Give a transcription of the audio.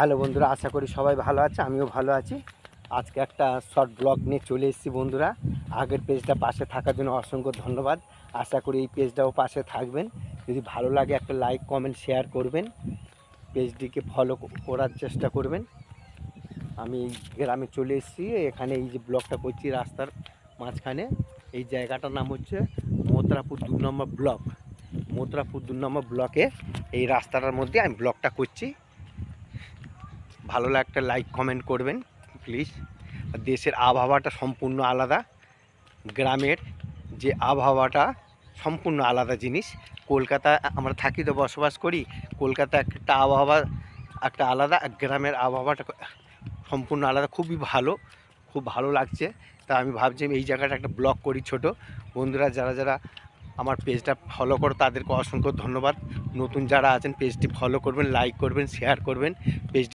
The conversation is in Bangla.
হ্যালো বন্ধুরা, আশা করি সবাই ভালো আছে, আমিও ভালো আছি। আজকে একটা শর্ট ব্লগ নিয়ে চলে এসেছি বন্ধুরা। আগের পেজটা পাশে থাকার জন্য অসংখ্য ধন্যবাদ। আশা করি এই পেজটাও পাশে থাকবেন। যদি ভালো লাগে একটা লাইক কমেন্ট শেয়ার করবেন, পেজটিকে ফলো করার চেষ্টা করবেন। আমি এই গ্রামে চলে এসেছি, এখানে এই যে ব্লগটা করছি রাস্তার মাঝখানে। এই জায়গাটার নাম হচ্ছে মথুরাপুর 2 নম্বর ব্লক। মথুরাপুর 2 নম্বর ব্লকে এই রাস্তাটার মধ্যে আমি ব্লগটা করছি। ভালো লাগলে একটা লাইক কমেন্ট করবেন প্লিজ। দেশের আবহাওয়াটা সম্পূর্ণ আলাদা, গ্রামের যে আবহাওয়াটা সম্পূর্ণ আলাদা জিনিস। কলকাতা আমরা থাকি তো, বসবাস করি। কলকাতা একটা আবহাওয়া একটা আলাদা, গ্রামের আবহাওয়াটা সম্পূর্ণ আলাদা। খুবই ভালো, খুব ভালো লাগছে। তা আমি ভাবছি এই জায়গাটা একটা ব্লগ করি ছোট। বন্ধুরা যারা যারা আমার পেজটা ফলো করো তাদেরকে অসংখ্য ধন্যবাদ। নতুন যারা আছেন পেজটি ফলো করবেন, লাইক করবেন, শেয়ার করবেন। পেজ